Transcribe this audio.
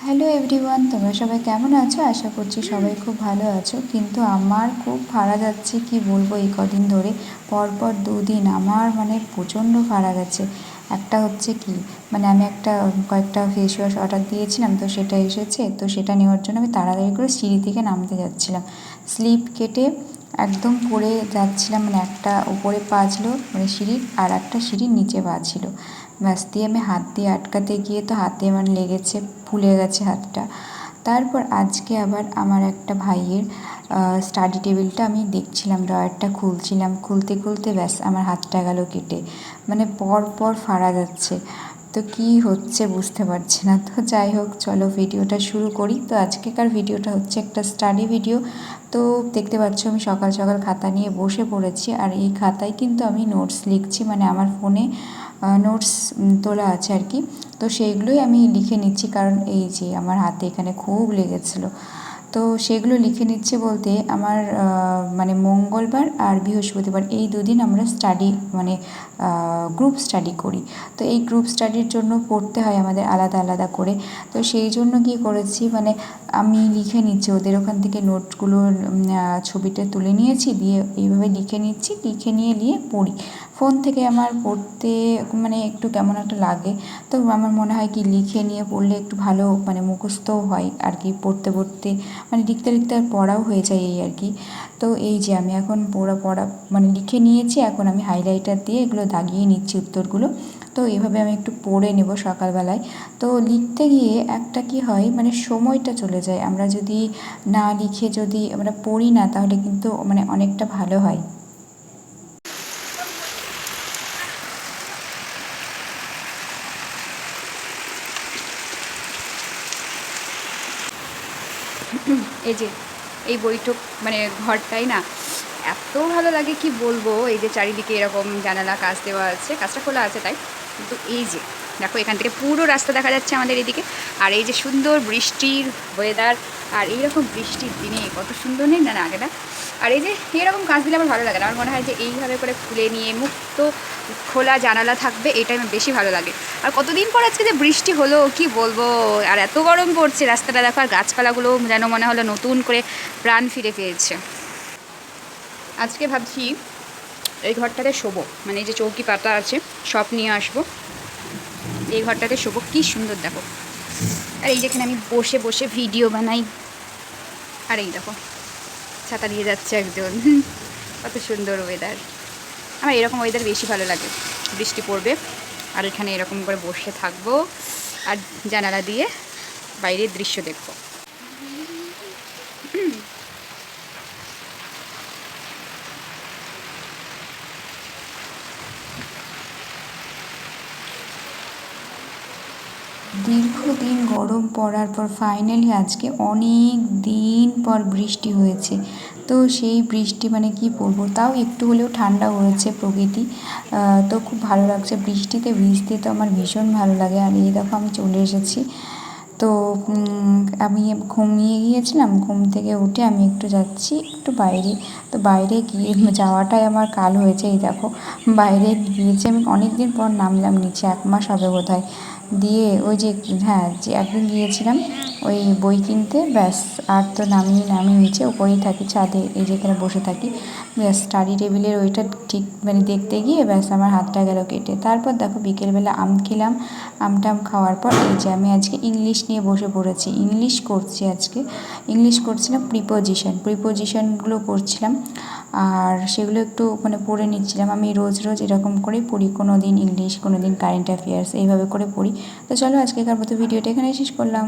Hello everyone, তোমরা সবাই কেমন আছো? আশা করছি সবাই খুব ভালো আছো। কিন্তু আমার খুব ফাড়া যাচ্ছে, কি বলবো, এই কদিন ধরে পরপর দুদিন আমার প্রচণ্ড ফাড়া গেছে। একটা হচ্ছে কি, আমি কয়েকটা ফেস ওয়াশ অর্ডার দিয়েছিলাম, তো সেটা এসেছে। তো সেটা নেওয়ার জন্য আমি তাড়াতাড়ি করে সিঁড়ি থেকে নামতে যাচ্ছিলাম, স্লিপ কেটে একদম পড়ে যাচ্ছিলাম। একটা উপরে পা ছিল সিঁড়ির, আর একটা সিঁড়ির নিচে পা ছিল। ব্যাস, দিয়ে আমি হাত দিয়ে আটকাতে গিয়ে তো হাতে লেগেছে, ফুলে গেছে হাতটা। তারপর আজকে আবার আমার একটা ভাইয়ের স্টাডি টেবিলটা আমি দেখছিলাম, ড্রয়ারটা খুলছিলাম, খুলতে খুলতে ব্যাস আমার হাতটা গেল কেটে। পর পর ফাড়া যাচ্ছে। তো কি হচ্ছে বুঝতে পারছি না। তো যাই হোক, চলো ভিডিওটা শুরু করি। তো আজকেকার ভিডিওটা হচ্ছে একটা স্টাডি ভিডিও। তো দেখতে পাচ্ছ আমি সকাল সকাল খাতা নিয়ে বসে পড়েছি, আর এই খাতায় কিন্তু আমি নোটস লিখছি, আমার ফোনে নোটস তোলা আছে আর কি। তো সেইগুলোই আমি লিখে নিচ্ছি, কারণ এই যে আমার হাতে এখানে খুব লেগেছিলো। তো সেগুলো লিখে নিচ্ছে বলতে, আমার মঙ্গলবার আর বৃহস্পতিবার এই দুদিন আমরা স্টাডি গ্রুপ স্টাডি করি। তো এই গ্রুপ স্টাডির জন্য পড়তে হয় আমাদের আলাদা আলাদা করে। তো সেই জন্য কী করেছি, আমি লিখে নিচ্ছি ওদের ওখান থেকে নোটগুলো, ছবিটা তুলে নিয়েছি, দিয়ে এইভাবে লিখে নিচ্ছি, লিখে নিয়ে পড়ি। ফোন থেকে আমার পড়তে একটু কেমন একটা লাগে। তো আমার মনে হয় কি, লিখে নিয়ে পড়লে একটু ভালো মুখস্থও হয় আর কি। পড়তে পড়তে লিখতে লিখতে আর পড়াও হয়ে যায়, এই আর কি। তো এই যে আমি এখন পড়া লিখে নিয়েছি, এখন আমি হাইলাইটার দিয়ে এগুলো দাগিয়ে নিচ্ছি উত্তরগুলো। তো এভাবে আমি একটু পড়ে নেব সকালবেলায়। তো লিখতে গিয়ে একটা কি হয়, সময়টা চলে যায়। আমরা যদি না লিখে যদি আমরা পড়ি না, তাহলে কিন্তু অনেকটা ভালো হয়। এই যে এই বৈঠক ঘরটাই না এত ভালো লাগে, কি বলবো। এই যে চারিদিকে এরকম জানালা, কাচ দেওয়া আছে, কাজটা খোলা আছে তাই। কিন্তু এই যে দেখো, এখান থেকে পুরো রাস্তা দেখা যাচ্ছে আমাদের এদিকে। আর এই যে সুন্দর বৃষ্টির ওয়েদার, আর এইরকম বৃষ্টির দিনে কত সুন্দর নেই না আগে না। আর এই যে এরকম কাজ দিলে আমার ভালো লাগে না। আমার মনে হয় যে এইভাবে করে খুলে নিয়ে মুক্ত খোলা জানালা থাকবে, এটা আমার বেশি ভালো লাগে। আর কতদিন পর আজকে যে বৃষ্টি হলো, কি বলবো। আর এত গরম পড়ছে, রাস্তাটা দেখো, আর গাছপালাগুলো যেন মনে হলো নতুন করে প্রাণ ফিরে পেয়েছে। আজকে ভাবছি এই ঘরটাতে শোবো, এই যে চৌকি পাতা আছে সব নিয়ে আসবো, এই ঘরটাতে শোবো। কি সুন্দর দেখো। আর এই যেখানে আমি বসে বসে ভিডিও বানাই, আর এই দেখো ছাতা দিয়ে যাচ্ছে একজন। কত সুন্দর ওয়েদার। আমার এরকম ওয়েদার বেশি ভালো লাগে। বৃষ্টি পড়বে আর এখানে এরকম করে বসে থাকবো, আর জানালা দিয়ে বাইরের দৃশ্য দেখবো। দীর্ঘদিন গরম পড়ার পর ফাইনালি আজকে অনেক দিন পর বৃষ্টি হয়েছে। তো সেই বৃষ্টি কি বলবো, তাও একটু হলেও ঠান্ডা হয়েছে প্রকৃতি। তো খুব ভালো লাগছে বৃষ্টিতে ভিজতে, তো আমার ভীষণ ভালো লাগে। আর এই দেখো আমি চলে এসেছি। তো আমি ঘুমিয়ে গিয়েছিলাম, ঘুম থেকে উঠে আমি একটু যাচ্ছি একটু বাইরে। তো বাইরে গিয়ে যাওয়াটাই আমার কাল হয়েছে। এই দেখো বাইরে গিয়েছি আমি, অনেক দিন পর নামলাম নিচে, 1 মাস হবে বোধহয়। দিয়ে ওই যে, হ্যাঁ, যে একদিন গিয়েছিলাম ওই বই কিনতে, ব্যাস। আর তো নামি নিচে, ওপরেই থাকি ছাদে, এই যেখানে বসে থাকি। ব্যাস স্টাডি টেবিলের ওইটা ঠিক দেখতে গিয়ে ব্যাস আমার হাতটা গেল কেটে। তারপর দেখো বিকেলবেলা আম খেলাম। আমটাম খাওয়ার পর এই যে আমি আজকে ইংলিশ নিয়ে বসে পড়েছি, ইংলিশ করছি আজকে। ইংলিশ করছিলাম, প্রিপোজিশনগুলো করছিলাম, আর সেগুলো একটু পড়ে নিচ্ছিলাম। আমি রোজ রোজ এরকম করেই পড়ি, কোনো দিন ইংলিশ, কোনো দিন কারেন্ট অ্যাফেয়ার্স, এইভাবে করে পড়ি। তো চলো আজকেকার মতো ভিডিওটা এখানে শেষ করলাম।